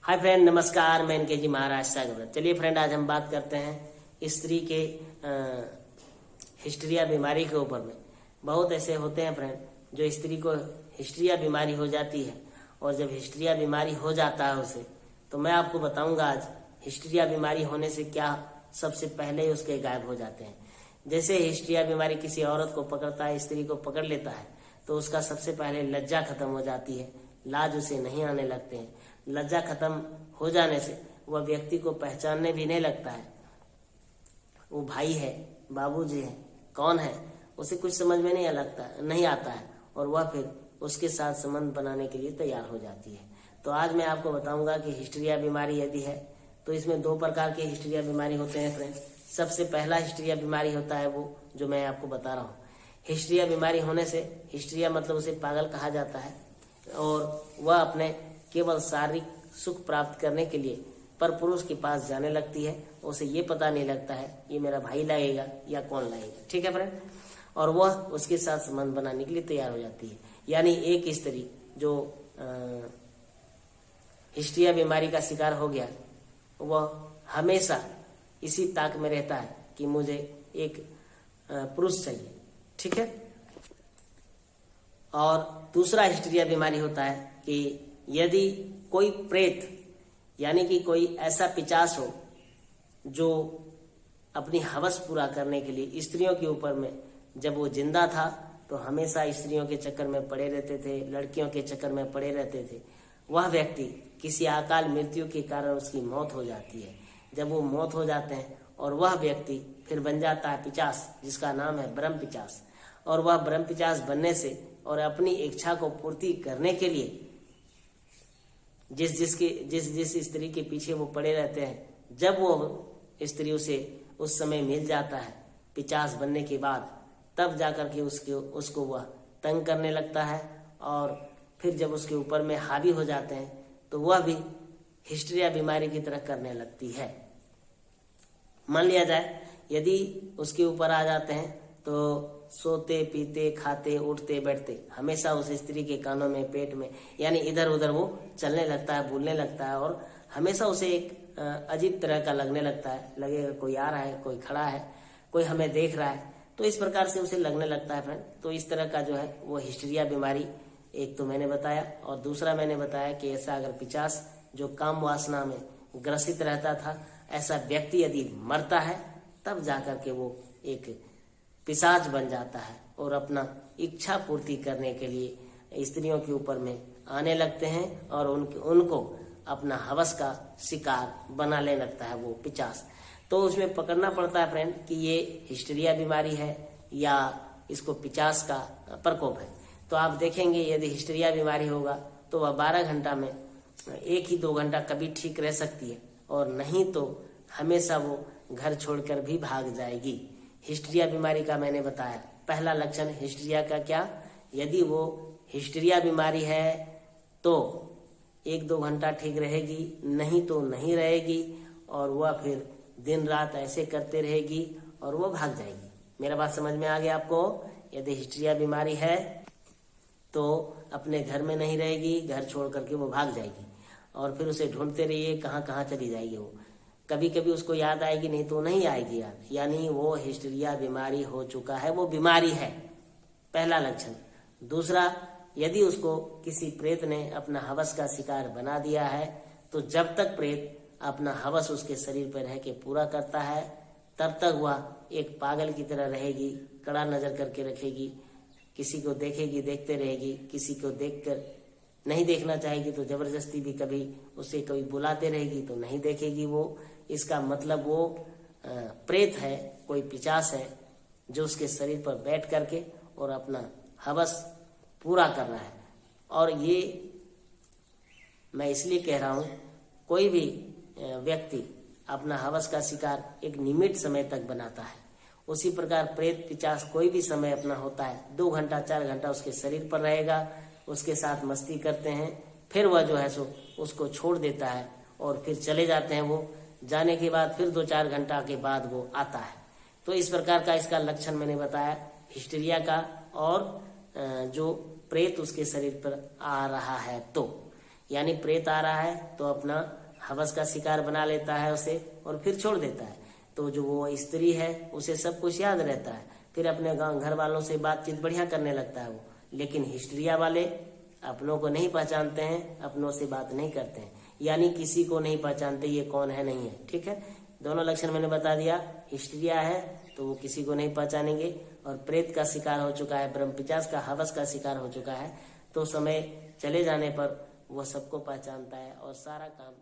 Hi friend, नमस्कार। मैं इनके जी महाराज सागर। चलिए फ्रेंड, आज हम बात करते हैं स्त्री के हिस्ट्रिया बीमारी के ऊपर में। बहुत ऐसे होते हैं फ्रेंड जो स्त्री को हिस्ट्रिया बीमारी हो जाती है, और जब हिस्ट्रिया बीमारी हो जाता है उसे, तो मैं आपको बताऊंगा आज हिस्ट्रिया बीमारी होने से क्या सबसे पहले ही उसके गायब हो जाते हैं। जैसे हिस्ट्रिया बीमारी किसी औरत को पकड़ता है, स्त्री को पकड़ लेता है, तो उसका सबसे पहले लज्जा खत्म हो जाती है, लाज उसे नहीं आने लगते हैं। लज्जा खत्म हो जाने से वह व्यक्ति को पहचानने भी नहीं लगता है, वो भाई है, बाबूजी है, कौन है, उसे कुछ समझ में नहीं आता है, और वह फिर उसके साथ संबंध बनाने के लिए तैयार हो जाती है। तो आज मैं आपको बताऊंगा कि हिस्ट्रिया बीमारी यदि है तो इसमें दो प्रकार के हिस्ट्रिया बीमारी होते हैं फ्रेंड। सबसे पहला हिस्ट्रिया बीमारी होता है वो जो मैं आपको बता रहा हूँ। हिस्ट्रिया बीमारी होने से, हिस्ट्रिया मतलब उसे पागल कहा जाता है, और वह अपने केवल शारीरिक सुख प्राप्त करने के लिए पर पुरुष के पास जाने लगती है। उसे ये पता नहीं लगता है ये मेरा भाई लगेगा या कौन लगेगा, ठीक है फ्रेंड, और वह उसके साथ संबंध बनाने के लिए तैयार हो जाती है। यानी एक स्त्री जो हिस्ट्रिया बीमारी का शिकार हो गया, वह हमेशा इसी ताक में रहता है कि मुझे एक पुरुष चाहिए, ठीक है। और दूसरा हिस्ट्रिया बीमारी होता है कि यदि कोई प्रेत यानी कि कोई ऐसा पिशाच हो जो अपनी हवस पूरा करने के लिए स्त्रियों के ऊपर में, जब वो जिंदा था तो हमेशा स्त्रियों के चक्कर में पड़े रहते थे, लड़कियों के चक्कर में पड़े रहते थे, वह व्यक्ति किसी अकाल मृत्यु के कारण उसकी मौत हो जाती है। जब वो मौत हो जाते हैं और वह व्यक्ति फिर बन जाता है पिशाच, जिसका नाम है ब्रह्म पिशाच। और वह ब्रह्म पिशाच बनने से और अपनी इच्छा को पूर्ति करने के लिए जिस स्त्री के पीछे वो पड़े रहते हैं, जब वो स्त्री उसे उस समय मिल जाता है पिशाच बनने के बाद, तब जाकर के उसको वह तंग करने लगता है, और फिर जब उसके ऊपर में हावी हो जाते हैं तो वह भी हिस्ट्रिया बीमारी की तरह करने लगती है। मान लिया जाए यदि उसके ऊपर आ जाते हैं तो सोते पीते खाते उठते बैठते हमेशा उस स्त्री के कानों में, पेट में, यानी इधर उधर वो चलने लगता है, बोलने लगता है, और हमेशा उसे एक अजीब तरह का लगने लगता है। लगेगा कोई आ रहा है, कोई खड़ा है, कोई हमें देख रहा है, तो इस प्रकार से उसे लगने लगता है फ्रेंड। तो इस तरह का जो है वो हिस्ट्रिया बीमारी एक तो मैंने बताया, और दूसरा मैंने बताया कि ऐसा अगर पिशाच जो काम वासना में ग्रसित रहता था, ऐसा व्यक्ति यदि मरता है, तब जाकर के वो एक पिशाच बन जाता है और अपना इच्छा पूर्ति करने के लिए स्त्रियों के ऊपर में आने लगते हैं, और उनको अपना हवस का शिकार बना ले लगता है वो पिशाच। तो उसमें पकड़ना पड़ता है फ्रेंड कि ये हिस्ट्रिया बीमारी है या इसको पिशाच का प्रकोप है। तो आप देखेंगे यदि हिस्ट्रिया बीमारी होगा तो वह 12 घंटा में 1 ही 2 घंटा कभी ठीक रह सकती है, और नहीं तो हमेशा वो घर छोड़कर भी भाग जाएगी। हिस्ट्रिया बीमारी का मैंने बताया पहला लक्षण हिस्ट्रिया का क्या, यदि वो हिस्ट्रिया बीमारी है तो 1-2 घंटा ठीक रहेगी, नहीं तो नहीं रहेगी, और वह फिर दिन रात ऐसे करते रहेगी और वो भाग जाएगी। मेरा बात समझ में आ गया आपको? यदि हिस्ट्रिया बीमारी है तो अपने घर में नहीं रहेगी, घर छोड़ करके वो भाग जाएगी, और फिर उसे ढूंढते रहिए कहाँ कहाँ चली जाएगी वो। कभी कभी उसको याद आएगी, नहीं तो नहीं आएगी याद, यानी वो हिस्ट्रिया बीमारी हो चुका है, वो बीमारी है, पहला लक्षण। दूसरा, यदि उसको किसी प्रेत ने अपना हवस का शिकार बना दिया है, तो जब तक प्रेत अपना हवस उसके शरीर पर रह के पूरा करता है, तब तक वह एक पागल की तरह रहेगी, कड़ा नजर करके रखेगी, किसी को देखेगी देखते रहेगी, किसी को देखकर नहीं देखना चाहेगी तो जबरदस्ती भी कभी उसे कोई बुलाते रहेगी तो नहीं देखेगी वो। इसका मतलब वो प्रेत है, कोई पिशाच है जो उसके शरीर पर बैठ करके और अपना हवस पूरा कर रहा है। और ये मैं इसलिए कह रहा हूँ, कोई भी व्यक्ति अपना हवस का शिकार एक नियमित समय तक बनाता है, उसी प्रकार प्रेत पिशाच कोई भी समय अपना होता है, 2 घंटा 4 घंटा उसके शरीर पर रहेगा, उसके साथ मस्ती करते हैं, फिर वह जो है सो उसको छोड़ देता है और फिर चले जाते हैं। वो जाने के बाद फिर 2-4 घंटा के बाद वो आता है। तो इस प्रकार का इसका लक्षण मैंने बताया हिस्ट्रिया का, और जो प्रेत उसके शरीर पर आ रहा है। तो यानी प्रेत आ रहा है तो अपना हवस का शिकार बना लेता है उसे और फिर छोड़ देता है। तो जो वो स्त्री है उसे सब कुछ याद रहता है, फिर अपने घर वालों से बातचीत बढ़िया करने लगता है वो। लेकिन हिस्ट्रिया वाले अपनों को नहीं पहचानते हैं, अपनों से बात नहीं करते हैं, यानी किसी को नहीं पहचानते ये कौन है नहीं है। ठीक है, दोनों लक्षण मैंने बता दिया। हिस्ट्रिया है तो वो किसी को नहीं पहचानेंगे, और प्रेत का शिकार हो चुका है, ब्रह्म पिशाच का हवस का शिकार हो चुका है, तो समय चले जाने पर वो सबको पहचानता है और सारा काम